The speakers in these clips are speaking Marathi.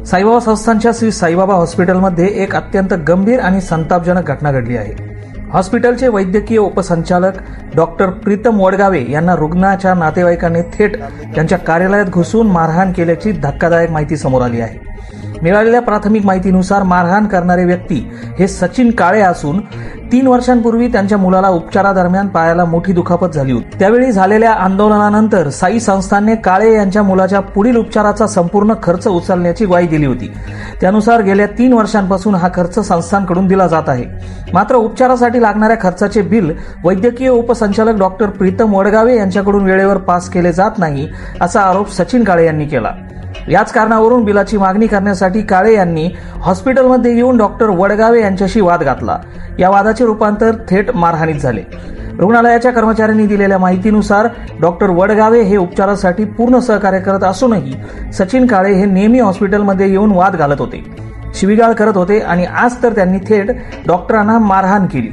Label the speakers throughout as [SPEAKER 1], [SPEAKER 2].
[SPEAKER 1] साईबाबा संस्थानच्या श्री साईबाबा हॉस्पिटलमध्ये एक अत्यंत गंभीर आणि संतापजनक घटना घडली आहे। हॉस्पिटलचे वैद्यकीय उपसंचालक डॉक्टर प्रीतम वडगावे यांना रुग्णाच्या नातेवाईकांनी थेट त्यांच्या कार्यालयात घुसून मारहाण केल्याची धक्कादायक माहिती समोर आली आहे। मिळालेल्या प्राथमिक माहितीनुसार मारहाण करणारे व्यक्ती हे सचिन काळे असून 3 वर्षांपूर्वी त्यांच्या मुलाला उपचारादरम्यान पायाला मोठी दुखापत झाली होती। त्यावेळी झालेल्या आंदोलनानंतर साई संस्थानने काळे यांच्या मुलाच्या पुढील उपचाराचा संपूर्ण खर्च उचलण्याची ग्वाही दिली होती। त्यानुसार गेल्या 3 वर्षांपासून हा खर्च संस्थानकडून दिला जात आहे। मात्र उपचारासाठी लागणाऱ्या खर्चाचे बिल वैद्यकीय उपसंचालक डॉक्टर प्रीतम वडगावे यांच्याकडून वेळेवर पास केले जात नाही, असा आरोप सचिन काळे यांनी केला। याच कारणावरून बिलाची मागणी करण्यासाठी काळे यांनी हॉस्पिटलमध्ये येऊन डॉक्टर वडगावे यांच्याशी वाद घातला। या वादाचे रूपांतर थेट मारहाणीत झाले। रुग्णालयाच्या कर्मचाऱ्यांनी दिलेल्या माहितीनुसार डॉक्टर वडगावे हे उपचारासाठी पूर्ण सहकार्य करत असूनही सचिन काळे हे नेहमी हॉस्पिटलमध्ये येऊन वाद घालत होते, शिवीगाळ करत होते आणि आज तर त्यांनी थेट डॉक्टरांना मारहाण केली।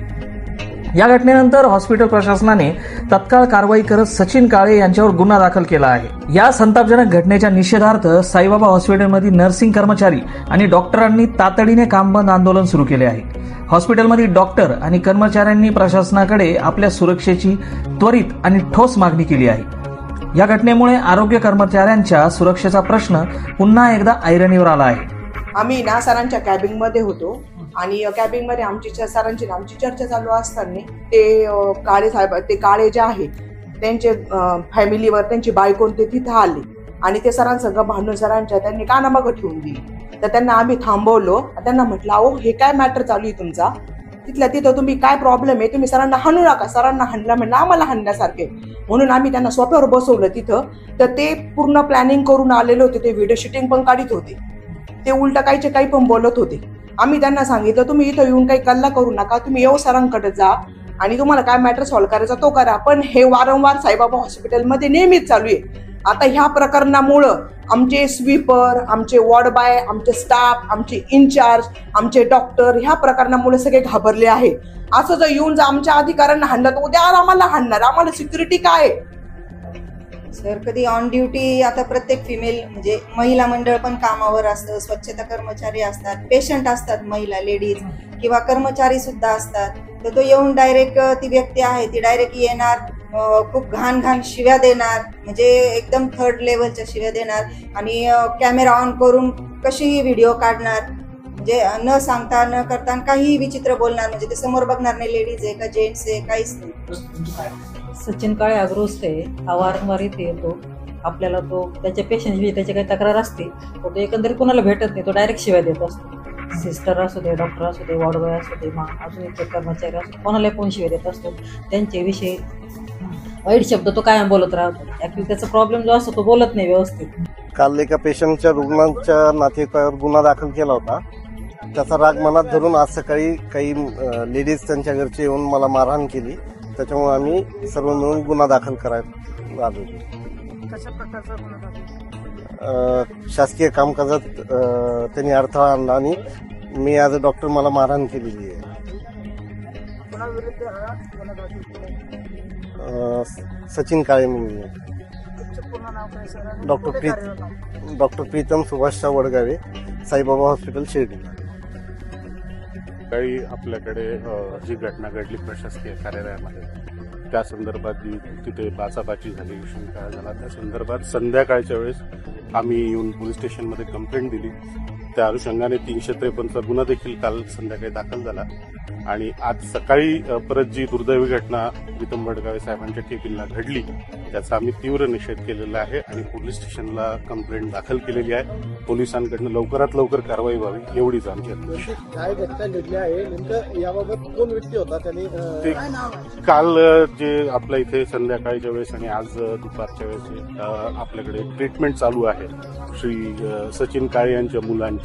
[SPEAKER 1] या घटनेनंतर हॉस्पिटल प्रशासनाने तत्काळ कारवाई करत सचिन काळे यांच्यावर गुन्हा दाखल केला आहे। या संतापजनक घटनेच्या निषेधार्थ साईबाबा हॉस्पिटलमधील नर्सिंग कर्मचारी आणि डॉक्टरांनी तातडीने कामबंद आंदोलन सुरू केले आहे। हॉस्पिटलमधील डॉक्टर आणि कर्मचाऱ्यांनी प्रशासनाकडे आपल्या सुरक्षेची त्वरित आणि ठोस मागणी केली आहे। या घटनेमुळे आरोग्य कर्मचाऱ्यांच्या सुरक्षेचा प्रश्न पुन्हा एकदा ऐरणीवर आला आहे।
[SPEAKER 2] आम्ही ना सरांच्या कॅबिनमध्ये होतो आणि कॅबिनमध्ये आमची चर्चा चालू असताना ते काळे साहेब, ते काळे जे आहे त्यांचे फॅमिलीवर त्यांची बायको ते तिथं आले आणि ते सरांसंग भांडून सरांच्या त्यांनी कानामागं ठेवून दिली। तर त्यांना आम्ही थांबवलो, त्यांना म्हटलं अहो हे काय मॅटर चालू आहे तुमचा, तिथल्या तिथं तुम्ही काय प्रॉब्लेम आहे, तुम्ही सरांना हाणू नका। सरांना हाणला म्हणलं आम्हाला हाणण्यासारखे, म्हणून आम्ही त्यांना सोफ्यावर बसवलं तिथं। तर ते पूर्ण प्लॅनिंग करून आलेले होते, ते व्हिडिओ शूटिंग पण काढत होते, ते उलट काही पण बोलत होते। आम्ही त्यांना सांगितलं तुम्ही इथं येऊन काही कल्ला करू नका, तुम्ही येऊ सरांकडे जा आणि तुम्हाला काय मॅटर सॉल्व्ह करायचा तो करा। पण हे वारंवार साईबाबा हॉस्पिटलमध्ये नेहमीच चालू आहे। आता ह्या प्रकरणामुळं आमचे स्वीपर, आमचे वॉर्ड बाय, आमचे स्टाफ, आमचे इन्चार्ज, आमचे डॉक्टर ह्या प्रकरणामुळे सगळे घाबरले आहे। असं जर येऊन जर आमच्या अधिकाऱ्यांना हाणलं तर उद्या आम्हाला हाणणार, आम्हाला सिक्युरिटी काय आहे?
[SPEAKER 3] सर कधी ऑन ड्युटी, आता प्रत्येक फिमेल म्हणजे महिला मंडळ पण कामावर असतं, स्वच्छता कर्मचारी असतात, पेशंट असतात, महिला लेडीज किंवा कर्मचारी सुद्धा असतात। तर तो येऊन डायरेक्ट ती व्यक्ती आहे ती डायरेक्ट येणार, खूप घाण शिव्या देणार, म्हणजे एकदम 3rd लेवलच्या शिव्या देणार आणि कॅमेरा ऑन करून कशीही व्हिडिओ काढणार, म्हणजे न सांगता न करता काहीही विचित्र बोलणार, म्हणजे ते समोर बघणार नाही लेडीज आहे का जेंट्स आहे काहीच नाही।
[SPEAKER 4] सचिन काळे अग्रोस्ट आहे, हा वारंवार इथे येतो। आपल्याला तो त्याच्या पेशंटची त्याची काही तक्रार असते तर तो एकंदरीत कोणाला भेटत नाही, तो डायरेक्ट शिवाय देत असतो। सिस्टर असू दे, डॉक्टर असू दे, वॉर्ड बॉय असू दे, अजून इतर कर्मचारी असू, कोणाला कोण शिवाय देत असतो। त्यांच्याविषयी वाईट शब्द तो कायम बोलत राहतो। ऍक्च्युली त्याचा प्रॉब्लेम जो असतो तो बोलत नाही व्यवस्थित।
[SPEAKER 5] काल एका पेशंटच्या रुग्णांच्या नातेवाईकावर गुन्हा दाखल केला होता, त्याचा राग मनात धरून आज सकाळी काही लेडीज त्यांच्या घरचे येऊन मला मारहाण केली, त्याच्यामुळे आम्ही सर्व मिळून गुन्हा दाखल करायला आलो।
[SPEAKER 6] कशा प्रकारचा गुन्हा दाखल?
[SPEAKER 5] शासकीय कामकाजात त्यांनी अडथळा आणला आणि मी ॲज अ डॉक्टर मला मारहाण केलेली आहे।
[SPEAKER 6] कोणाविरुद्ध हा गुन्हा दाखल केला?
[SPEAKER 5] सचिन काळे म्हणून।
[SPEAKER 6] तुमचं पूर्ण नाव काय sir?
[SPEAKER 5] Doctor Pritam Subhashrao Wadgave, Saibaba hospital Shirdi.
[SPEAKER 7] काही आपल्याकडे जी घटना घडली प्रशासकीय कार्यालयामध्ये, त्या संदर्भात जी तिथे बाचाबाची झाली, विषय झाला, त्या संदर्भात संध्याकाळच्या वेळेस आम्ही येऊन पोलीस स्टेशनमध्ये कंप्लेंट दिली। त्या अनुषंगाने 353चा गुन्हा देखील काल संध्याकाळी दाखल झाला आणि आज सकाळी परत जी दुर्दैवी घटना प्रीतम वडगावे साहेबांच्या केबिनला घडली त्याचा आम्ही तीव्र निषेध केलेला आहे आणि पोलीस स्टेशनला कंप्लेंट दाखल केलेली आहे। पोलिसांकडून लवकरात लवकर कारवाई व्हावी एवढीच आमची अपेक्षा।
[SPEAKER 8] काय घटना घडली आहे नेमकं याबाबत कोण व्यक्ती होता त्याने?
[SPEAKER 7] काल जे आपल्या इथे संध्याकाळच्या वेळेस आणि आज दुपारच्या वेळेस आपल्याकडे ट्रीटमेंट चालू आहे श्री सचिन काळे यांच्या मुलांची,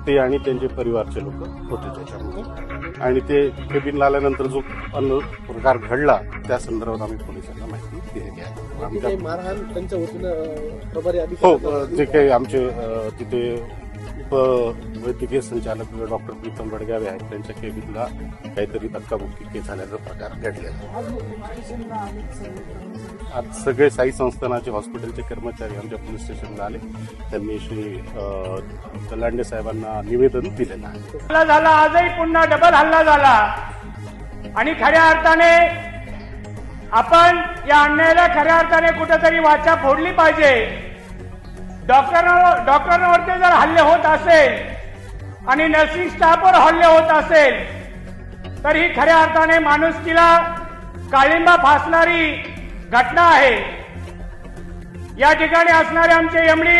[SPEAKER 7] ते आणि त्यांचे परिवारचे लोक होते त्याच्यामध्ये आणि ते केबिनला आल्यानंतर जो प्रकार घडला त्या संदर्भात आम्ही पोलिसांना माहिती दिलेली आहे।
[SPEAKER 8] मारहाण त्यांच्या वतीनं
[SPEAKER 7] हो, जे काही आमचे तिथे वैद्यकीय संचालक डॉक्टर प्रीतम वडगावे आहेत, त्यांच्या केबिनला काहीतरी धक्काबुक्की झाल्याचा प्रकार घडलेला. आज सगळे साई संस्थानाचे हॉस्पिटलचे कर्मचारी आमच्या पोलीस स्टेशनला आले. त्यांनी श्री लांडे साहेबांना निवेदन दिलेलं आहे.
[SPEAKER 9] हल्ला झाला, आजही पुन्हा डबल हल्ला झाला आणि खऱ्या अर्थाने आपण या अन्यायाला खऱ्या अर्थाने कुठेतरी वाचा फोडली पाहिजे. डॉक्टरांवरती जर हल्ले होत असेल आणि नर्सिंग स्टाफवर हल्ले होत असेल तर ही खऱ्या अर्थाने माणुसकीला काळिंबा फासणारी घटना आहे. या ठिकाणी असणारे आमचे एमडी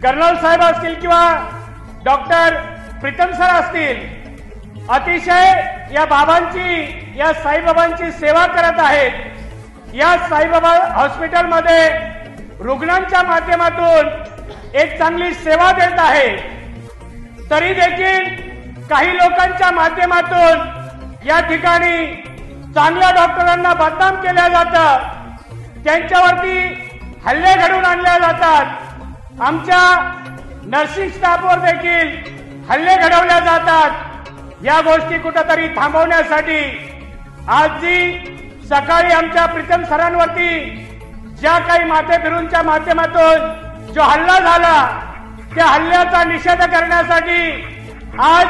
[SPEAKER 9] कर्नल साहेब असतील किंवा डॉक्टर प्रीतम सर असतील, अतिशय या बाबांची, या साईबाबांची सेवा करत आहेत. या साईबाबा हॉस्पिटलमध्ये रुग्णांच्या माध्यमातून एक चांगली सेवा देत आहे. तरी देखील काही लोकांच्या माध्यमातून या ठिकाणी चांगल्या डॉक्टरांना बदनाम केलं जातं, त्यांच्यावरती हल्ले घडवून आणले जातात. आमच्या नर्सिंग स्टाफवर देखील हल्ले घडवले जातात. या गोष्टी कुठेतरी थांबवण्यासाठी आज जी सकाळी आमच्या प्रीतम सरांवरती ज्या काही माथेफिरूंच्या माध्यमातून जो हल्ला झाला, त्या हल्ल्याचा निषेध करण्यासाठी आज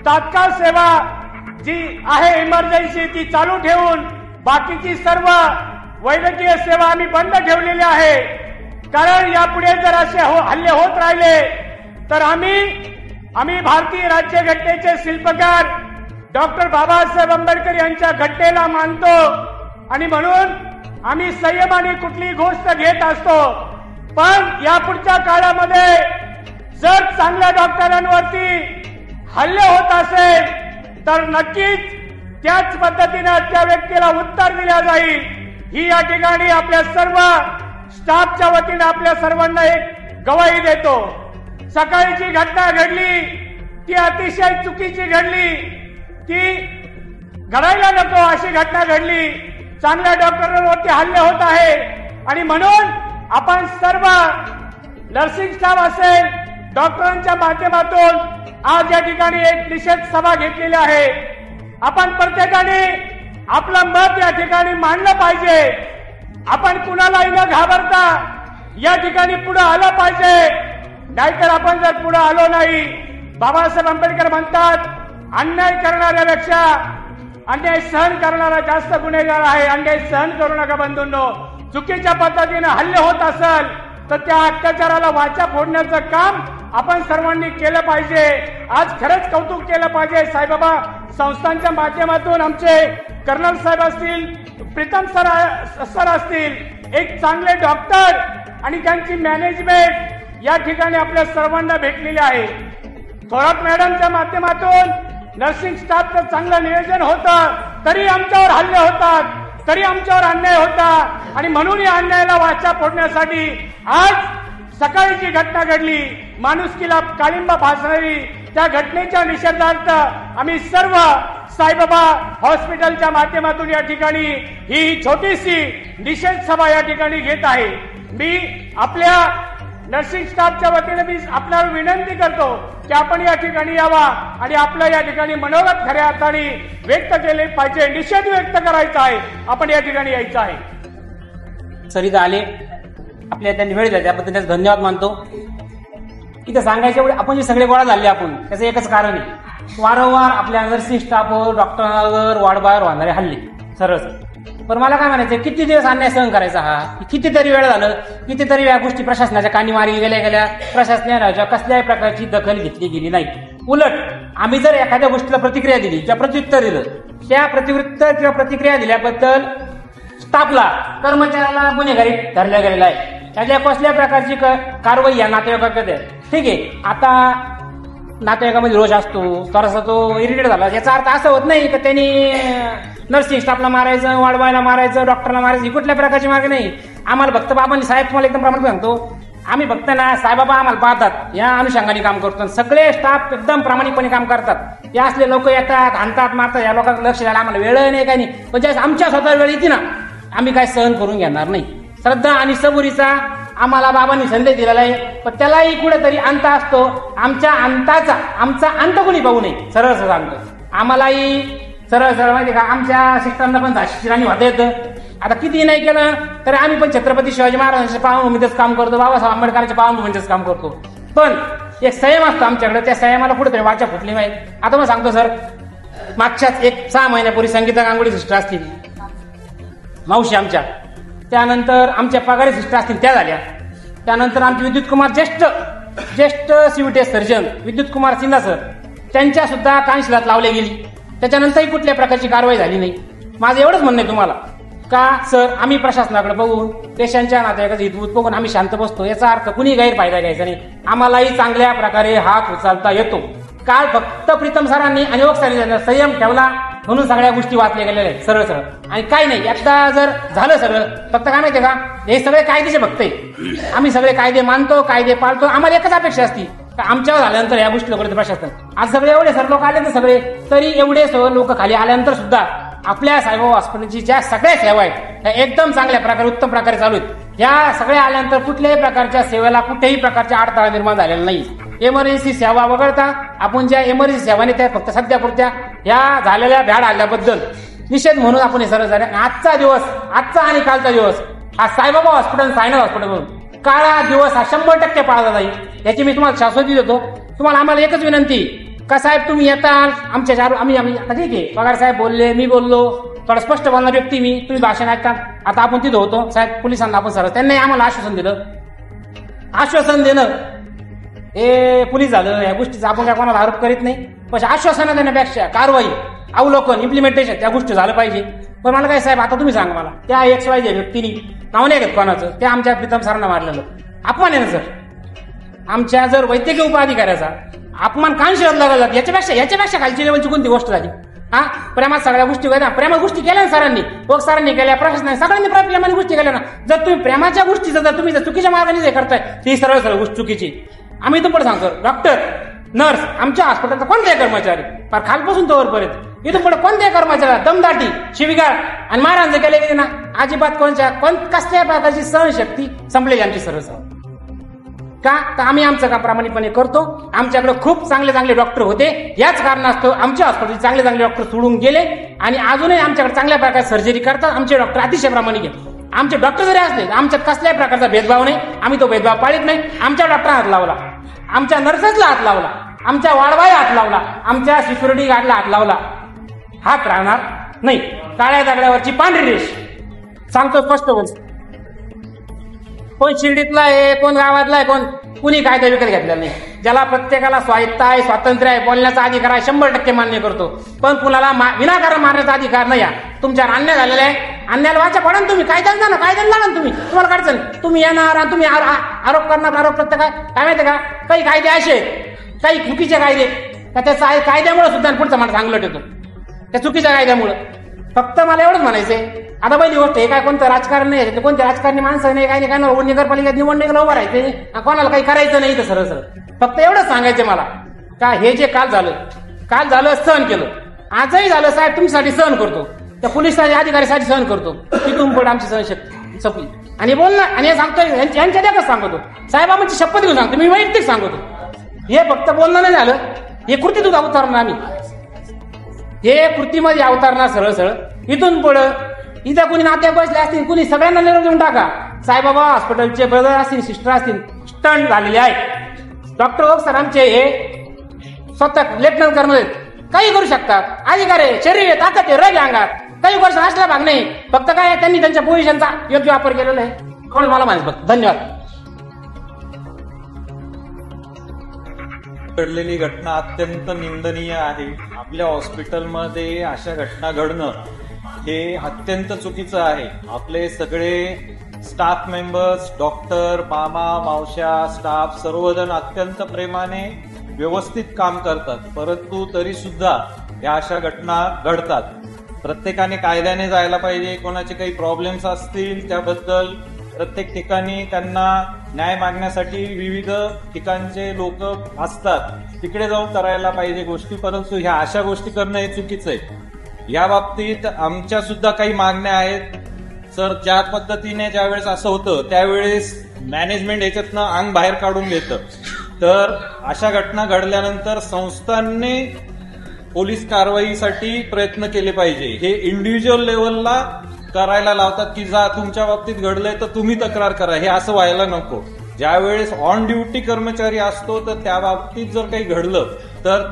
[SPEAKER 9] तात्काळ सेवा जी आहे इमर्जन्सी ती चालू ठेवून बाकीची सर्व वैद्यकीय सेवा आम्ही बंद ठेवलेली आहे. कारण यापुढे जर असे हल्ले होत राहिले तर आम्ही भारतीय राज्यघटनेचे शिल्पकार डॉक्टर बाबासाहेब आंबेडकर यांच्या घटनेला मानतो आणि म्हणून आम्ही संयमाने कुठली गोष्ट घेत असतो. पण यापुढच्या काळामध्ये जर चांगल्या डॉक्टरांवरती हल्ले होत असेल तर नक्कीच त्याच पद्धतीने त्या व्यक्तीला उत्तर दिले जाईल. ही या ठिकाणी आपल्या सर्व स्टाफच्या वतीने आपल्या सर्वांना एक ग्वाही देतो. सकाळी जी घटना घडली ती अतिशय चुकीची घडली, ती घडायला नको अशी घटना घडली. चांगल्या डॉक्टरांवरती हल्ले होत आहे आणि म्हणून आपण सर्व नर्सिंग स्टाफ असेल, डॉक्टरांच्या माध्यमातून आज या ठिकाणी एक निषेध सभा घेतलेली आहे. आपण प्रत्येकाने आपलं मत या ठिकाणी मांडलं पाहिजे. आपण कुणालाही न घाबरता या ठिकाणी पुढे आलं पाहिजे. नाहीतर आपण जर पुढे आलो नाही, बाबासाहेब आंबेडकर म्हणतात अन्याय करणाऱ्यापेक्षा अन्याय सहन करणारा जास्त गुन्हेगार आहे. अन्याय सहन करू नका बंधूंनो. चुकीच्या पद्धतीने हल्ले होत असेल तर त्या अत्याचाराला वाचा फोडण्याचं काम आपण सर्वांनी केलं पाहिजे. आज खरंच कौतुक केलं पाहिजे. साईबाबा संस्थांच्या माध्यमातून आमचे कर्नल साहेब असतील, प्रीतम सर असतील, एक चांगले डॉक्टर आणि त्यांची मॅनेजमेंट या ठिकाणी आपल्या सर्वांना भेटलेली आहे. थोरात मॅडमच्या माध्यमातून नर्सिंग स्टाफचं चांगलं नियोजन होतं, तरी आमच्यावर हल्ले होतात, तरी आमच्यावर अन्याय होता आणि म्हणून या अन्यायाला वाचा फोडण्यासाठी आज सकाळी जी घटना घडली, माणुसकीला काळिंबा फासणारी, त्या घटनेच्या निषेधार्थ आम्ही सर्व साईबाबा हॉस्पिटलच्या माध्यमातून या ठिकाणी ही छोटीशी निषेध सभा या ठिकाणी घेत आहे. मी आपल्या नर्सिंग स्टाफच्या वतीने मी आपल्याला विनंती करतो की आपण या ठिकाणी यावा आणि आपलं या ठिकाणी मनोगत खऱ्या अर्थाने व्यक्त केले पाहिजे. निषेध व्यक्त करायचा आहे, आपण या ठिकाणी यायचं आहे.
[SPEAKER 10] सरिता आले, आपल्या त्यांनी वेळ दिला त्याबद्दल त्याचं धन्यवाद मानतो. इथं सांगायच्या वेळी आपण जे सगळे गोळा झाले आपण त्याचं एकच कारण आहे, वारंवार आपल्या नर्सिंग स्टाफवर, डॉक्टरांवर, वॉर्डबाहेर होणारे हल्ले सरळ. पण मला काय म्हणायचं, किती दिवस अन्याय सहन करायचा हा? कितीतरी वेळ झालं, कितीतरी या गोष्टी प्रशासनाच्या कानी मारी गेल्या, प्रशासनाच्या कसल्याही प्रकारची दखल घेतली गेली नाही. उलट आम्ही जर एखाद्या गोष्टीला प्रतिक्रिया दिली किंवा प्रत्युत्तर दिलं, त्या प्रत्युत्तर किंवा प्रतिक्रिया दिल्याबद्दल स्टाफला, कर्मचाऱ्याला गुन्हेगारी धरल्या गेलेला आहे. त्याच्या कसल्या प्रकारची कारवाई या नातेवाईकाकडे. ठीक आहे, आता नातेवाईकामध्ये रोष असतो, थोडासा तो इरिटेट झाला, याचा अर्थ असं होत नाही की त्यांनी नर्सिंग स्टाफला मारायचं, वाढवायला मारायचं, डॉक्टरला मारायचं, ही कुठल्या प्रकारची मार्ग नाही. आम्हाला फक्त बाबांनी, साहेब तुम्हाला एकदम प्रामाणिक सांगतो, आम्ही फक्त ना साईबाबा आम्हाला पाहतात या अनुषंगाने काम करतो. सगळे स्टाफ एकदम प्रामाणिकपणे काम करतात. या असले लोक येतात, आणतात, मारतात, या लोकांना लक्ष द्यायला आम्हाला वेळ नाही, काही नाही. पण ज्यावेळेस आमच्या स्वतः वेळ येते ना, आम्ही काय सहन करून घेणार नाही. श्रद्धा आणि सबुरीचा आम्हाला बाबांनी संदेश दिलेला आहे, पण त्यालाही कुठेतरी अंत असतो. आमच्या आमचा अंत कोणी पाहू नये, सरळ सरळ सांगतो. आम्हालाही सरळ सरळ माहिती का, आमच्या शिक्षकांना पण झाशीची राणी होता येतं. आता किती नाही केलं तरी आम्ही पण छत्रपती शिवाजी महाराजांच्या पावनभूमीतच काम करतो, बाबासाहेब आंबेडकरांच्या पावनभूमीतच काम करतो. पण एक संयम असतो आमच्याकडे, त्या संयमाला कुठेतरी वाचा फुटली नाही. आता मग सांगतो सर, मागच्याच 6 महिन्यापूर्वी संगीता गांगुली सिस्टर असतील मावशी आमच्या, त्यानंतर आमच्या पगारी सिस्टर असतील त्या झाल्या. त्यानंतर आमचे विद्युत कुमार ज्येष्ठ सीव्हीटीएस सर्जन विद्युत कुमार सिन्हा सर, त्यांच्या सुद्धा कानशिलात लावली गेली. त्याच्यानंतरही कुठल्या प्रकारची कारवाई झाली नाही. माझं एवढंच म्हणणं आहे तुम्हाला का सर, आम्ही प्रशासनाकडे बघून पेशंटच्या नात्याचं हितभूत बघून आम्ही शांत बसतो, याचा अर्थ कुणी गैरफायदा घ्यायचा नाही. आम्हालाही चांगल्या प्रकारे हात उचलता येतो. काल फक्त प्रीतम सरांनी आणि ओक सरांनी संयम ठेवला म्हणून सगळ्या गोष्टी वाचल्या गेलेल्या आहेत सरळ सरळ. आणि काही नाही, एकदा जर झालं सगळं, फक्त काय माहितीये का, हे सगळे कायदेचे भक्त आहे. आम्ही सगळे कायदे मानतो, कायदे पाळतो. आम्हाला एकच अपेक्षा असती का आमच्यावर झाल्यानंतर या गोष्टी करते प्रशासन. आज सगळे एवढे सर लोक आले तर सगळे, तरी एवढे लोक खाली आल्यानंतर सुद्धा आपल्या साईबाबा हॉस्पिटलची ज्या सगळ्या सेवा आहेत त्या एकदम चांगल्या प्रकारे उत्तम प्रकारे चालू आहेत. या सगळ्या आल्यानंतर कुठल्याही प्रकारच्या सेवेला कुठल्याही प्रकारचा अडथळा निर्माण झालेला नाही. इमर्जन्सी सेवा वगळता आपण ज्या इमर्जन्सी सेवाने त्या फक्त सध्यापुरत्या या झालेल्या भ्याड हल्ल्याबद्दल निषेध म्हणून आपण हे सरळ झाले. आजचा आणि कालचा दिवस हा साईबाबा हॉस्पिटल, सायनाथ हॉस्पिटल म्हणून काळा दिवस हा 100% पाळला जाईल, याची मी तुम्हाला शाश्वती देतो. तुम्हाला आम्हाला एकच विनंती का साहेब, तुम्ही येता आमच्या आम्ही आता ठीक आहे, पगार साहेब बोलले, मी बोललो, थोडं स्पष्ट बोलणार व्यक्ती मी, तुम्ही भाषण ऐकता. आता आपण तिथं होतो साहेब, पोलिसांना आपण सरळ त्यांनी आम्हाला आश्वासन दिलं. आश्वासन देणं हे पोलीस झालं, या गोष्टीचा आपण काय कोणाला आरोप करीत नाही, पण आश्वासन देण्यापेक्षा कारवाई, अवलोकन, इम्प्लिमेंटेशन त्या गोष्टी झालं पाहिजे. पण मला काय साहेब, आता तुम्ही सांगा मला, त्या XY व्यक्तीने नाव नाही घेत कोणाचं, त्या आमच्या प्रीतम सरांना मारलेलं अपमान आहे ना सर. आमच्या जर वैद्यकीय उपअधिकाऱ्याचा अपमान कानशिलात लागला, याच्यापेक्षा खालची लेवलची कोणती गोष्ट झाली? हा, प्रेमात सगळ्या गोष्टी प्रेमात गोष्टी केल्या ना सरांनी, ओक सरांनी केल्या, प्रशासनाने सगळ्यांनी प्रेमाने गोष्टी केल्या ना. जर तुम्ही प्रेमाच्या गोष्टीचं जर तुम्ही चुकीच्या मार्गाने जे करताय ती सरळ सरळ गोष्ट चुकीची. आम्ही तुम्हाला सांगतो, डॉक्टर, नर्स, आमच्या हॉस्पिटलचा कोणत्याही कर्मचारी फार खालपासून तो वरपर्यंत इथून पुढे कोणत्याही कर्मचाऱ्याला दमदाटी, शिवीगाळ आणि मारहाण जर केले ना, अजिबात कसल्या प्रकारची सहनशक्ती संपलेली आमची सरळ सरळ. का तर आम्ही आमचं काम प्रामाणिकपणे करतो. आमच्याकडे खूप चांगले चांगले डॉक्टर होते, याच कारणास्तव आमच्या हॉस्पिटल चांगले चांगले डॉक्टर सोडून गेले आणि अजूनही आमच्याकडे चांगल्या प्रकारे सर्जरी करतात. आमचे डॉक्टर अतिशय प्रामाणिक आहेत. आमचे डॉक्टर जरी असले आमच्यात कसल्याही प्रकारचा भेदभाव नाही, आम्ही तो भेदभाव पाळीत नाही. आमच्या डॉक्टरला हात लावला, आमच्या नर्सेसला हात लावला, आमच्या वाढवायला हात लावला, आमच्या सिक्युरिटी गार्डला हात लावला, हात राहणार नाही. काळ्या दगडावरची पांढरी रेष सांगतो स्पष्ट बोल. कोण शिर्डीतला आहे, कोण गावातला आहे, कोण कुणी कायदा विकत घेतलेला नाही. ज्याला प्रत्येकाला स्वायत्ता आहे, स्वातंत्र्य आहे, बोलण्याचा अधिकार आहे, 100% मान्य करतो. पण कुणाला विनाकारण मारण्याचा अधिकार नाही. तुमच्यावर अन्याय झालेला आहे, अन्यायाला वाचा पडा. तुम्ही कायद्याला ना, कायद्याला लागा तुम्ही, तुम्हाला अडचण. तुम्ही येणार आणि तुम्ही आरोप करणार. आरोप प्रत्येक काय माहिती का, काही कायदे असे काही चुकीचे कायदे त्याच्या कायद्यामुळे सुद्धा पुढचा मला चांगलं ठेवतो, त्या चुकीच्या कायद्यामुळे. फक्त मला एवढंच म्हणायचंय, आता पहिली गोष्ट हे काय कोणतं राजकारण नाही, कोणत्या राजकारणी माणसं नाही, काही नाही, काय नगरपालिकेत निवडणुकीला उभं राहायचं, कोणाला काही करायचं नाही तर सरळ सरळ. फक्त एवढंच सांगायचं मला का हे जे काल झालं सहन केलं, आजही झालं साहेब तुमच्यासाठी सहन करतो, त्या पोलीस अधिकाऱ्यासाठी सहन करतो. तिथून पुढे आमची सहनशक्ती संपली. आणि बोल ना, आणि हे सांगतोय यांच्या देखत सांगतो, साहेबांची शपथ घेऊन सांगतो, मी वैयक्तिक सांगतो. हे फक्त बोलणं नाही झालं, हे कृतीतून अवतारणार आम्ही, हे कृतीमध्ये अवतारणार सरळ सरळ. इथून पुढं इथं कुणी नाते बसले असतील, कुणी सगळ्यांना निरोप देऊन टाका. साईबाबा हॉस्पिटलचे ब्रदर असतील, सिस्टर असतील, स्टंट झालेले आहेत. डॉक्टर ओक सर आमचे हे स्वतः लेफ्टनंट कर्नल काही करू शकतात, अधिकार आहे, शरीर आहे, ताकद आहे, रग अंगात, काही वर्ष असला भाग नाही. फक्त काय त्यांनी त्यांच्या पोझिशनचा योग्य वापर केलेला आहे. कोण मला माहिती फक्त. धन्यवाद.
[SPEAKER 11] घडलेली घटना अत्यंत निंदनीय आहे. आपल्या हॉस्पिटलमध्ये अशा घटना घडणं हे अत्यंत चुकीचं आहे. आपले सगळे स्टाफ मेंबर्स, डॉक्टर, मामा, मावश्या, स्टाफ सर्वजण अत्यंत प्रेमाने व्यवस्थित काम करतात, परंतु तरी सुद्धा या अशा घटना घडतात. प्रत्येकाने कायद्याने जायला पाहिजे. कोणाचे काही प्रॉब्लेम्स असतील त्याबद्दल प्रत्येक ठिकाणी त्यांना न्याय मागण्यासाठी विविध ठिकाणचे लोक असतात, तिकडे जाऊन करायला पाहिजे गोष्टी. परंतु ह्या अशा गोष्टी करणं हे चुकीचं आहे. या बाबतीत आमच्या सुद्धा काही मागण्या आहेत. सर, ज्या पद्धतीने ज्यावेळेस असं होतं त्यावेळेस मॅनेजमेंट याच्यातनं अंग बाहेर काढून घेतं. तर अशा घटना घडल्यानंतर संस्थांनी पोलीस कारवाईसाठी प्रयत्न केले पाहिजे. हे इंडिव्हिज्युअल लेवलला करायला लावतात की जा तुमच्या बाबतीत घडलंय तर तुम्ही तक्रार करा, हे असं व्हायला नको. ज्यावेळेस ऑन ड्युटी कर्मचारी असतो तर त्या बाबतीत जर काही घडलं तर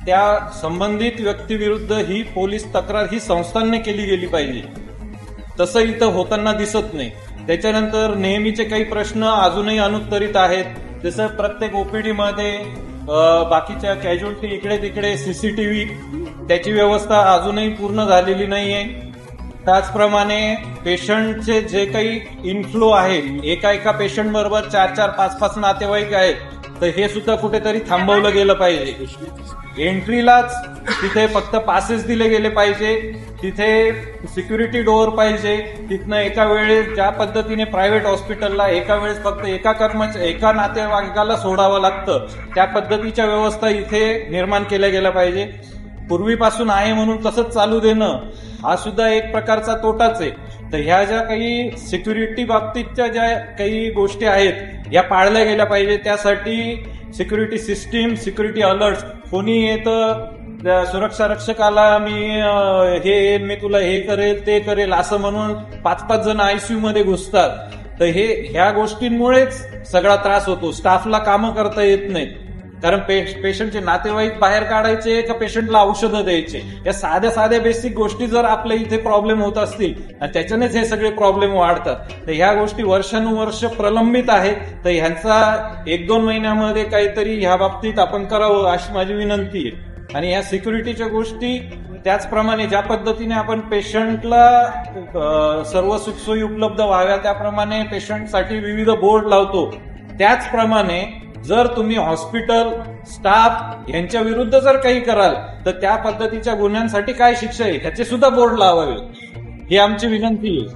[SPEAKER 11] त्या संबंधित व्यक्तीविरुद्ध ही पोलीस तक्रार ही संस्थांनी केली गेली पाहिजे. तसं इथं होताना दिसत नाही. त्याच्यानंतर नेहमीचे काही प्रश्न अजूनही अनुत्तरित आहेत. जसं प्रत्येक ओपीडी मध्ये बाकीच्या कॅज्युअल्टी इकडे तिकडे सीसीटीव्ही त्याची व्यवस्था अजूनही पूर्ण झालेली नाहीये. त्याचप्रमाणे पेशंटचे जे काही इन्फ्लो आहे, एका पेशंट बरोबर 4-4, 5-5 नातेवाईक आहेत, तर हे सुद्धा कुठेतरी थांबवलं गेलं पाहिजे. एंट्रीलाच तिथे फक्त पासेस दिले गेले पाहिजे, तिथे सिक्युरिटी डोअर पाहिजे. तिथनं एका वेळेस ज्या पद्धतीने प्रायव्हेट हॉस्पिटलला एका वेळेस फक्त एका नातेवाईकाला सोडावं लागतं, त्या पद्धतीच्या व्यवस्था इथे निर्माण केल्या गेल्या पाहिजे. पूर्वीपासून आहे म्हणून तसंच चालू देणं हा सुद्धा एक प्रकारचा तोटाच आहे. तर ह्या ज्या काही सिक्युरिटी बाबतीतच्या ज्या काही गोष्टी आहेत या पाळल्या गेल्या पाहिजे. त्यासाठी सिक्युरिटी सिस्टीम, सिक्युरिटी अलर्ट, कोणी येतं सुरक्षा रक्षकाला मी तुला हे करेल ते करेल असं म्हणून 5-5 जण आयसीयू मध्ये घुसतात. तर ह्या गोष्टींमुळेच सगळा त्रास होतो. स्टाफला कामं करता येत नाहीत. कारण पेशंटचे नातेवाईक बाहेर काढायचे का पेशंटला औषधं द्यायचे, या साध्या बेसिक गोष्टी जर आपल्या इथे प्रॉब्लेम होत असतील आणि त्याच्यानेच हे सगळे प्रॉब्लेम वाढतात. तर ह्या गोष्टी वर्षानुवर्ष प्रलंबित आहेत. तर ह्यांचा 1-2 महिन्यामध्ये काहीतरी ह्या बाबतीत आपण करावं अशी माझी विनंती आहे. आणि ह्या सिक्युरिटीच्या गोष्टी त्याचप्रमाणे ज्या पद्धतीने आपण पेशंटला सर्व सुखसोयी उपलब्ध व्हाव्या त्याप्रमाणे पेशंटसाठी विविध बोर्ड लावतो, त्याचप्रमाणे जर तुम्ही हॉस्पिटल स्टाफ यांच्या विरुद्ध जर काही कराल तर त्या पद्धतीच्या गुन्ह्यांसाठी काय शिक्षा आहे ह्याचे सुद्धा बोर्ड लावावे, ही आमची विनंती आहे.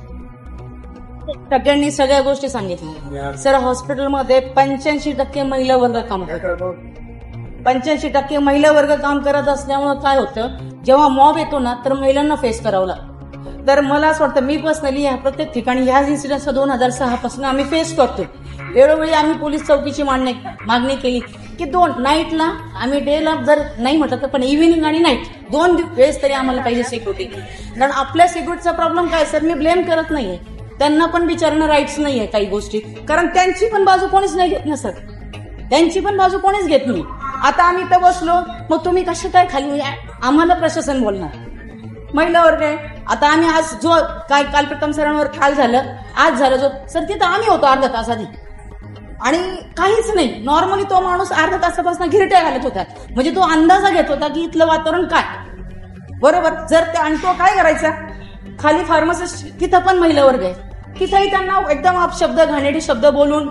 [SPEAKER 12] सगळ्यांनी सगळ्या गोष्टी सांगितल्या. सर, हॉस्पिटलमध्ये 85% महिला वर्ग काम करतो. 85% महिला वर्ग काम करत असल्यामुळे काय होतं, जेव्हा मॉब येतो ना तर महिलांना फेस करावं लागतं. तर मला असं वाटतं, मी पर्सनली प्रत्येक ठिकाणी ह्याच इन्सिडेंट 2006 पासून आम्ही फेस करतो. वेळोवेळी आम्ही पोलीस चौकीची मागणी केली की 2 नाईटला, आम्ही डेला जर नाही म्हटलं तर पण इव्हिनिंग आणि नाईट 2 वेळेस तरी आम्हाला पाहिजे सिक्युरिटी. कारण आपल्या सिक्युरिटीचा प्रॉब्लेम काय सर, मी ब्लेम करत नाहीये, त्यांना पण विचारणं राईट्स नाहीये काही गोष्टी, कारण त्यांची पण बाजू कोणीच नाही घेत ना सर, त्यांची पण बाजू कोणीच घेत नाही. आता आम्ही तर बसलो, मग तुम्ही कशा काय खाली, आम्हाला प्रशासन बोलणार, महिला वर्ग आहे. आता आम्ही आज जो काय काल प्रथम सरांवर काल झालं, आज झालं जो सर, तिथं आम्ही होतो अर्धा तास आधी आणि काहीच नाही. नॉर्मली तो माणूस अर्धा तासापासून घिरट्या घालत होता, म्हणजे तो अंदाजा घेत होता की इथलं वातावरण काय बरोबर. जर ते आणि तो काय करायचा, खाली फार्मसिस्ट तिथं पण महिला वर्ग आहे, तिथंही त्यांना एकदम अपशब्द घाणेरडे शब्द बोलून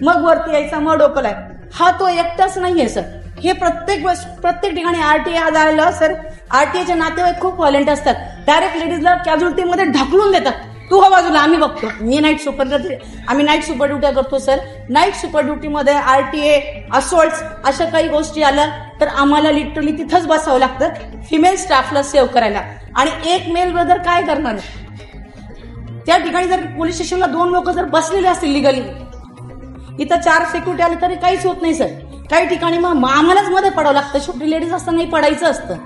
[SPEAKER 12] मग वरती यायचा, मग डोकलाय. हा तो एकटाच नाहीये सर, हे प्रत्येक ठिकाणी आरटीए आज आलं सर. आरटीएचे नातेवाईक खूप व्हायलेंट असतात, डायरेक्ट लेडीजला कॅज्युअल्टीमध्ये ढकलून देतात, तू हा बाजूला. आम्ही बघतो, मी नाईट सुपर करते, आम्ही नाईट सुपर ड्युट्या करतो सर. नाईट सुपर ड्युटीमध्ये आरटीए असॉल्ट अशा काही गोष्टी आल्या तर आम्हाला लिटरली तिथंच बसावं लागतं फिमेल स्टाफला सेव्ह करायला. आणि एक मेल ब्रदर काय करणार, त्या ठिकाणी जर पोलीस स्टेशनला 2 लोक जर बसलेले असतील लिगली, इथं 4 सिक्युरिटी आले तरी काहीच होत नाही सर. काही ठिकाणी मग आम्हालाच मध्ये पडावं लागतं, छोटी लेडीज असताना नाही पडायचं असतं.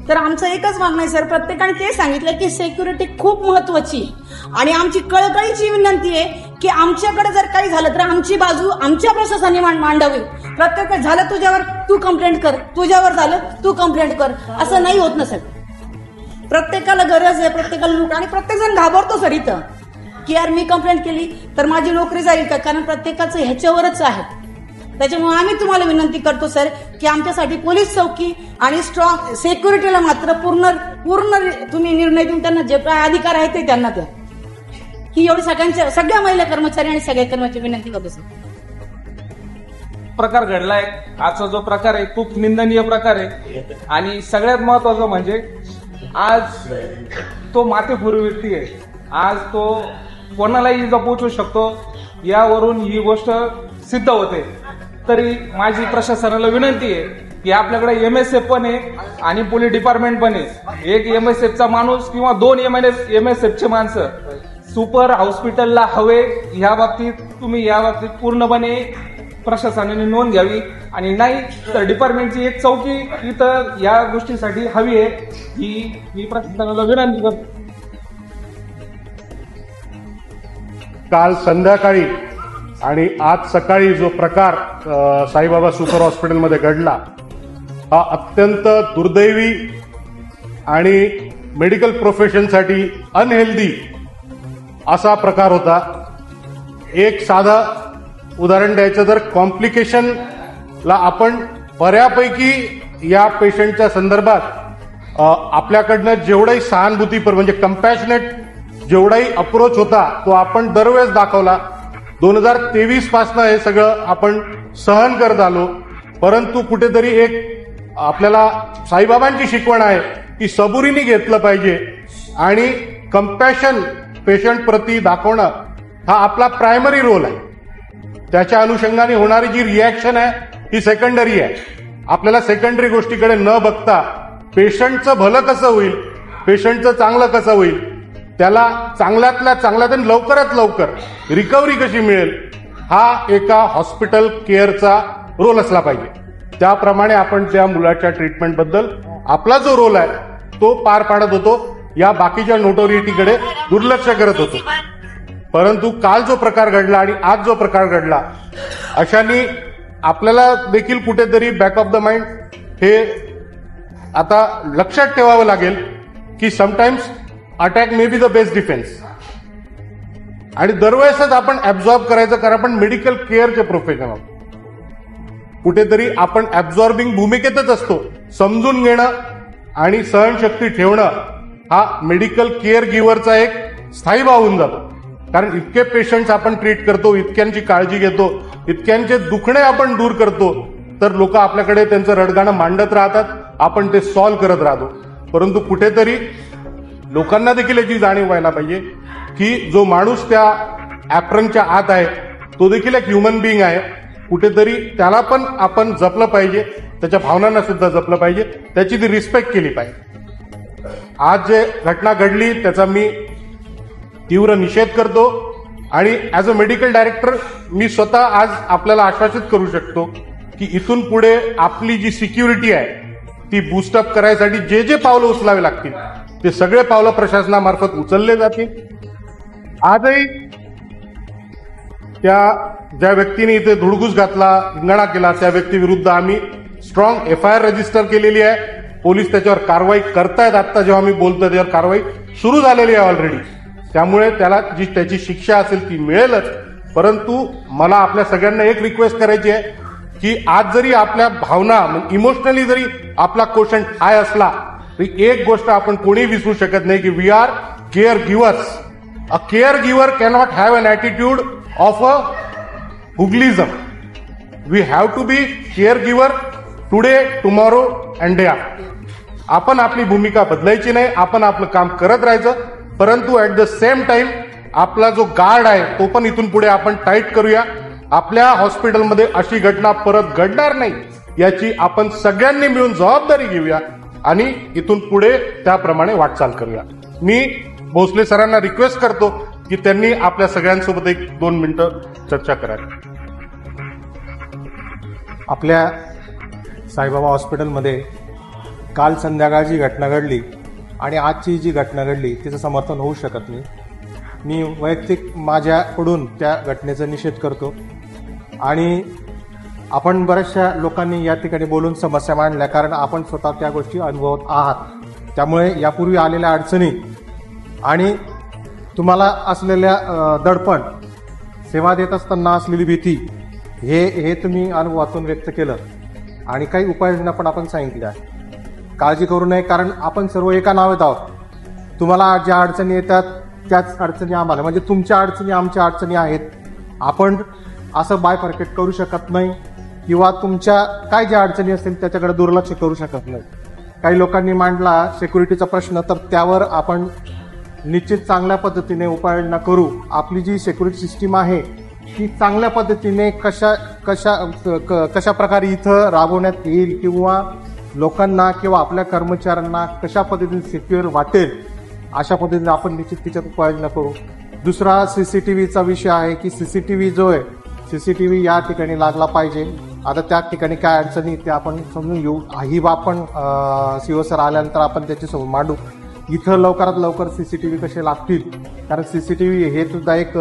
[SPEAKER 12] तर आमचं एकच मागणं आहे सर, प्रत्येकाने ते सांगितलं की सिक्युरिटी खूप महत्वाची आणि आमची कळकळीची विनंती आहे की आमच्याकडे जर काही झालं तर आमची बाजू आमच्या प्रशासनाने मांडावी. प्रत्येक झालं तुझ्यावर तू कंप्लेंट कर, तुझ्यावर झालं तू कंप्लेंट कर, असं नाही होत ना सर. प्रत्येकाला गरज आहे, प्रत्येकाला लूट, आणि प्रत्येक जण घाबरतो सर इथं की यार मी कंप्लेंट केली तर माझी नोकरी जाईल का, कारण प्रत्येकाचं ह्याच्यावरच आहे. त्याच्यामुळे आम्ही तुम्हाला विनंती करतो सर की आमच्यासाठी पोलीस चौकी आणि स्ट्रॉंग सिक्युरिटीला मात्र पूर्ण तुम्ही निर्णय देऊन त्यांना जे काय अधिकार आहे ते त्यांना द्या. ही एवढी सगळ्या महिला कर्मचारी आणि सगळ्या कर्मचारी विनंती करतो सर.
[SPEAKER 13] प्रकार घडलाय, आजचा जो प्रकार आहे खूप निंदनीय प्रकार आहे. आणि सगळ्यात महत्वाचं म्हणजे आज तो मातेपूर्व व्यक्ती आहे, आज तो कोणालाही इजा पोहोचू शकतो, यावरून ही गोष्ट सिद्ध होते. तरी माझी प्रशासनाला विनंती आहे की आपल्याकडे MSF पण आहे आणि पोलीस डिपार्टमेंट पण आहे. एक MSFचा माणूस किंवा 2 MSFचे माणसं सुपर हॉस्पिटलला हवे, या बाबतीत तुम्ही पूर्णपणे प्रशासनाने नोंद घ्यावी आणि नाही तर डिपार्टमेंटची एक चौकी इथं या गोष्टीसाठी हवी आहे, ही मी प्रशासनाला विनंती करतो.
[SPEAKER 14] काल संध्याकाळी आणि आज सकाळी जो प्रकार साईबाबा सुपर हॉस्पिटलमध्ये घडला हा अत्यंत दुर्दैवी आणि मेडिकल प्रोफेशनसाठी अनहेल्दी असा प्रकार होता. एक साधं उदाहरण द्यायचं तर कॉम्प्लिकेशनला आपण बऱ्यापैकी या पेशंटच्या संदर्भात आपल्याकडनं जेवढाही सहानुभूतीपर म्हणजे कंपॅशनेट जेवढाही अप्रोच होता तो आपण दरवेळेस दाखवला. 2023 पासून हे सगळं आपण सहन करत आलो. परंतु कुठेतरी एक आपल्याला साईबाबांची शिकवण आहे की सबुरीने घेतलं पाहिजे आणि कंपॅशन पेशंट प्रती दाखवणं हा आपला प्रायमरी रोल आहे. त्याच्या अनुषंगाने होणारी जी रिॲक्शन आहे ही सेकंडरी आहे. आपल्याला सेकंडरी गोष्टीकडे न बघता पेशंटचं भलं कसं होईल, पेशंटचं चांगलं कसं होईल, त्याला चांगल्यातल्या चांगल्यात आणि लवकरात लवकर रिकव्हरी कशी मिळेल हा एका हॉस्पिटल केअरचा रोल असला पाहिजे. त्याप्रमाणे आपण त्या मुलाच्या ट्रीटमेंटबद्दल आपला जो रोल आहे तो पार पाडत होतो. या बाकीच्या नोटोरिटीकडे दुर्लक्ष करत होतो. परंतु काल जो प्रकार घडला आणि आज जो प्रकार घडला अशाने आपल्याला देखील कुठेतरी बॅक ऑफ द माइंड हे आता लक्षात ठेवावं लागेल की sometimes attack may be the best defence. आणि दरवेळेसच आपण ऍब्झॉर्ब करायचं कारण आपण मेडिकल केअरचे प्रोफेशनल आहोत. कुठेतरी आपण ऍब्झॉर्बिंग भूमिकेतच असतो. समजून घेणं आणि सहनशक्ती ठेवणं हा मेडिकल केअर गिव्हरचा एक स्थायी भाव होऊन जातो. कारण इतके पेशंट्स आपण ट्रीट करतो, इतक्यांची काळजी घेतो, इतक्यांचे दुखणे आपण दूर करतो, तर लोक आपल्याकडे त्यांचं रडगाणं मांडत राहतात, आपण ते सॉल्व्ह करत राहतो. परंतु कुठेतरी लोकांना देखील याची जाणीव व्हायला पाहिजे की जो माणूस त्या ॲप्रनच्या आत आहे तो देखील एक ह्युमन बिईंग आहे. कुठेतरी त्याला पण आपण जपलं पाहिजे, त्याच्या भावनांना सुद्धा जपलं पाहिजे, त्याची ती रिस्पेक्ट केली पाहिजे. आज जे घटना घडली त्याचा मी तीव्र निषेध करतो आणि ॲज अ मेडिकल डायरेक्टर मी स्वतः आज आपल्याला आश्वासित करू शकतो की इथून पुढे आपली जी सिक्युरिटी आहे ती बूस्टअप करायसाठी जे जे पावलं उचलावे लागतील ते सगळे पावलं प्रशासनामार्फत उचलले जातील. आजही ज्या व्यक्तीने इथे धुडगूस घातला, हिंगणा केला त्या व्यक्तीविरुद्ध आम्ही स्ट्रॉंग FIR रजिस्टर केलेली आहे. पोलीस त्याच्यावर कारवाई करतायत. आता जेव्हा मी बोलतो त्याच्यावर कारवाई सुरू झालेली आहे ऑलरेडी. त्यामुळे त्याला जी त्याची शिक्षा असेल ती मिळेलच. परंतु मला आपल्या सगळ्यांना एक रिक्वेस्ट करायची आहे की आज जरी आपल्या भावना इमोशनली जरी आपला क्वोशंट हाय असला तरी एक गोष्ट आपण कोणी विसरू शकत नाही की we are care givers. A care giver cannot have an attitude of a hooliganism. We have to be care giver today, tomorrow and day after. आपण आपली भूमिका बदलायची नाही, आपण आपलं काम करत राहायचं. परंतु ऍट द सेम टाइम आपला जो गार्ड आहे तो पण इथून पुढे आपण टाईट करूया. आपल्या हॉस्पिटलमध्ये अशी घटना परत घडणार नाही याची आपण सगळ्यांनी मिळून जबाबदारी घेऊया आणि इथून पुढे त्याप्रमाणे वाटचाल करूया. मी भोसले सरांना रिक्वेस्ट करतो की त्यांनी आपल्या सगळ्यांसोबत 1-2 मिनिटं चर्चा करावी.
[SPEAKER 15] आपल्या साईबाबा हॉस्पिटलमध्ये काल संध्याकाळ जी घटना घडली आणि आजची जी घटना घडली तिचं समर्थन होऊ शकत नाही. मी वैयक्तिक माझ्याकडून त्या घटनेचा निषेध करतो आणि आपण बऱ्याचशा लोकांनी या ठिकाणी बोलून समस्या मांडल्या कारण आपण स्वतः त्या गोष्टी अनुभवत आहात. त्यामुळे यापूर्वी आलेल्या अडचणी आणि तुम्हाला असलेल्या दडपण, सेवा देत असताना असलेली भीती हे तुम्ही अनुभवातून व्यक्त केलं आणि काही उपाययोजना पण आपण सांगितल्या. काळजी करू नये कारण आपण सर्व एका नावेत आहोत. तुम्हाला ज्या अडचणी येतात त्याच अडचणी आम्हाला, म्हणजे तुमच्या अडचणी आमच्या अडचणी आहेत. आपण असं बायफर्केट करू शकत नाही किंवा तुमच्या काय ज्या अडचणी असतील त्याच्याकडे दुर्लक्ष करू शकत नाही. काही लोकांनी मांडला सिक्युरिटीचा प्रश्न, तर त्यावर आपण निश्चित चांगल्या पद्धतीने उपाययोजना करू. आपली जी सिक्युरिटी सिस्टीम आहे ती चांगल्या पद्धतीने कशा प्रकारे इथं राबवण्यात येईल किंवा लोकांना किंवा आपल्या कर्मचाऱ्यांना कशा पद्धतीने सिक्युअर वाटेल अशा पद्धतीने आपण निश्चित तिच्यात उपाययोजना करू. दुसरा सीसीटीव्हीचा विषय आहे की सीसीटीव्ही जो आहे सीसीटीव्ही या ठिकाणी लागला पाहिजे. आता त्या ठिकाणी काय अडचणी ते आपण समजून घेऊ. ही बाब पण सीओ सर आल्यानंतर आपण त्याच्यासमोर मांडू. इथं लवकरात लवकर सीसीटीव्ही कसे लागतील, कारण सीसीटीव्ही हे सुद्धा एक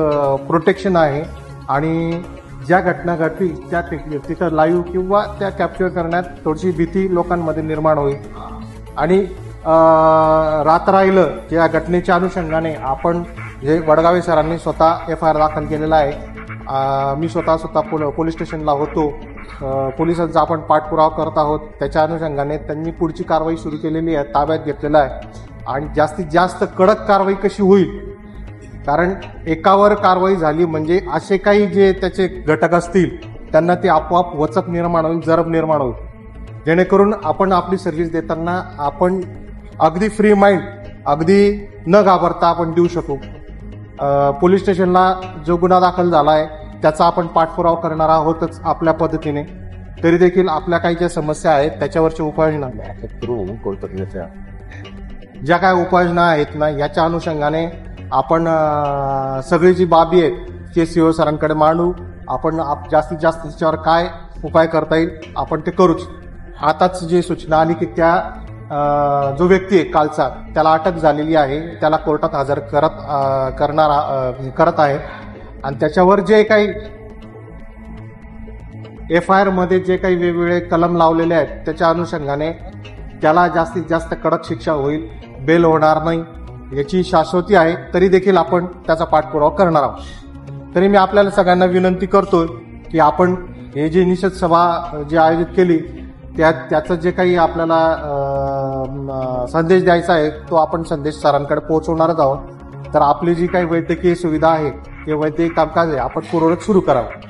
[SPEAKER 15] प्रोटेक्शन आहे आणि ज्या घटना घडतील त्या तिथं लाईव्ह किंवा त्या कॅप्चर करण्यात थोडीशी भीती लोकांमध्ये निर्माण होईल. आणि रात राहिलं या घटनेच्या अनुषंगाने आपण जे वडगावे सरांनी स्वतः FIR दाखल केलेला आहे. मी स्वतः पोलीस स्टेशनला होतो. पोलिसांचा आपण पाठपुरावा करत आहोत. त्याच्या अनुषंगाने त्यांनी पुढची कारवाई सुरू केलेली आहे, ताब्यात घेतलेला आहे. आणि जास्तीत जास्त कडक कारवाई कशी होईल, कारण एकावर कारवाई झाली म्हणजे असे काही जे त्याचे घटक असतील त्यांना ते आपोआप वचक निर्माण होईल, जरब निर्माण होईल, जेणेकरून आपण आपली सर्व्हिस देताना आपण अगदी फ्री माइंड, अगदी न घाबरता आपण देऊ शकू. पोलीस स्टेशनला जो गुन्हा दाखल झाला आहे त्याचा आपण पाठपुरावा करणार आहोतच आपल्या पद्धतीने. तरी देखील आपल्या काही ज्या समस्या आहेत त्याच्यावरच्या उपाययोजना ज्या काय उपाययोजना आहेत ना, याच्या अनुषंगाने आपण सगळी जी बाबी आहेत ते सीओ सरांकडे मांडू. आपण जास्तीत जास्त त्याच्यावर काय उपाय करता येईल आपण ते करूच. आताच जी सूचना आली की त्या जो व्यक्ती आहे कालचा त्याला अटक झालेली आहे, त्याला कोर्टात हजर करत आहे. आणि त्याच्यावर जे काही FIR मध्ये जे काही वेगवेगळे कलम लावलेले आहेत त्याच्या अनुषंगाने त्याला जास्तीत जास्त कडक शिक्षा होईल, बेल होणार नाही याची शाश्वती आहे. तरी देखील आपण त्याचा पाठपुरावा करणार आहोत. तरी मी आपल्याला सगळ्यांना विनंती करतोय की आपण हे जी निषेध सभा जी आयोजित केली त्याचं जे काही आपल्याला संदेश द्यायचा आहे तो आपण संदेश सरांकडे पोहोचवणारच आहोत. तर आपली जी काही वैद्यकीय सुविधा आहे ते वैद्यकीय कामकाज आहे आपण पूर्ववत सुरू करावं.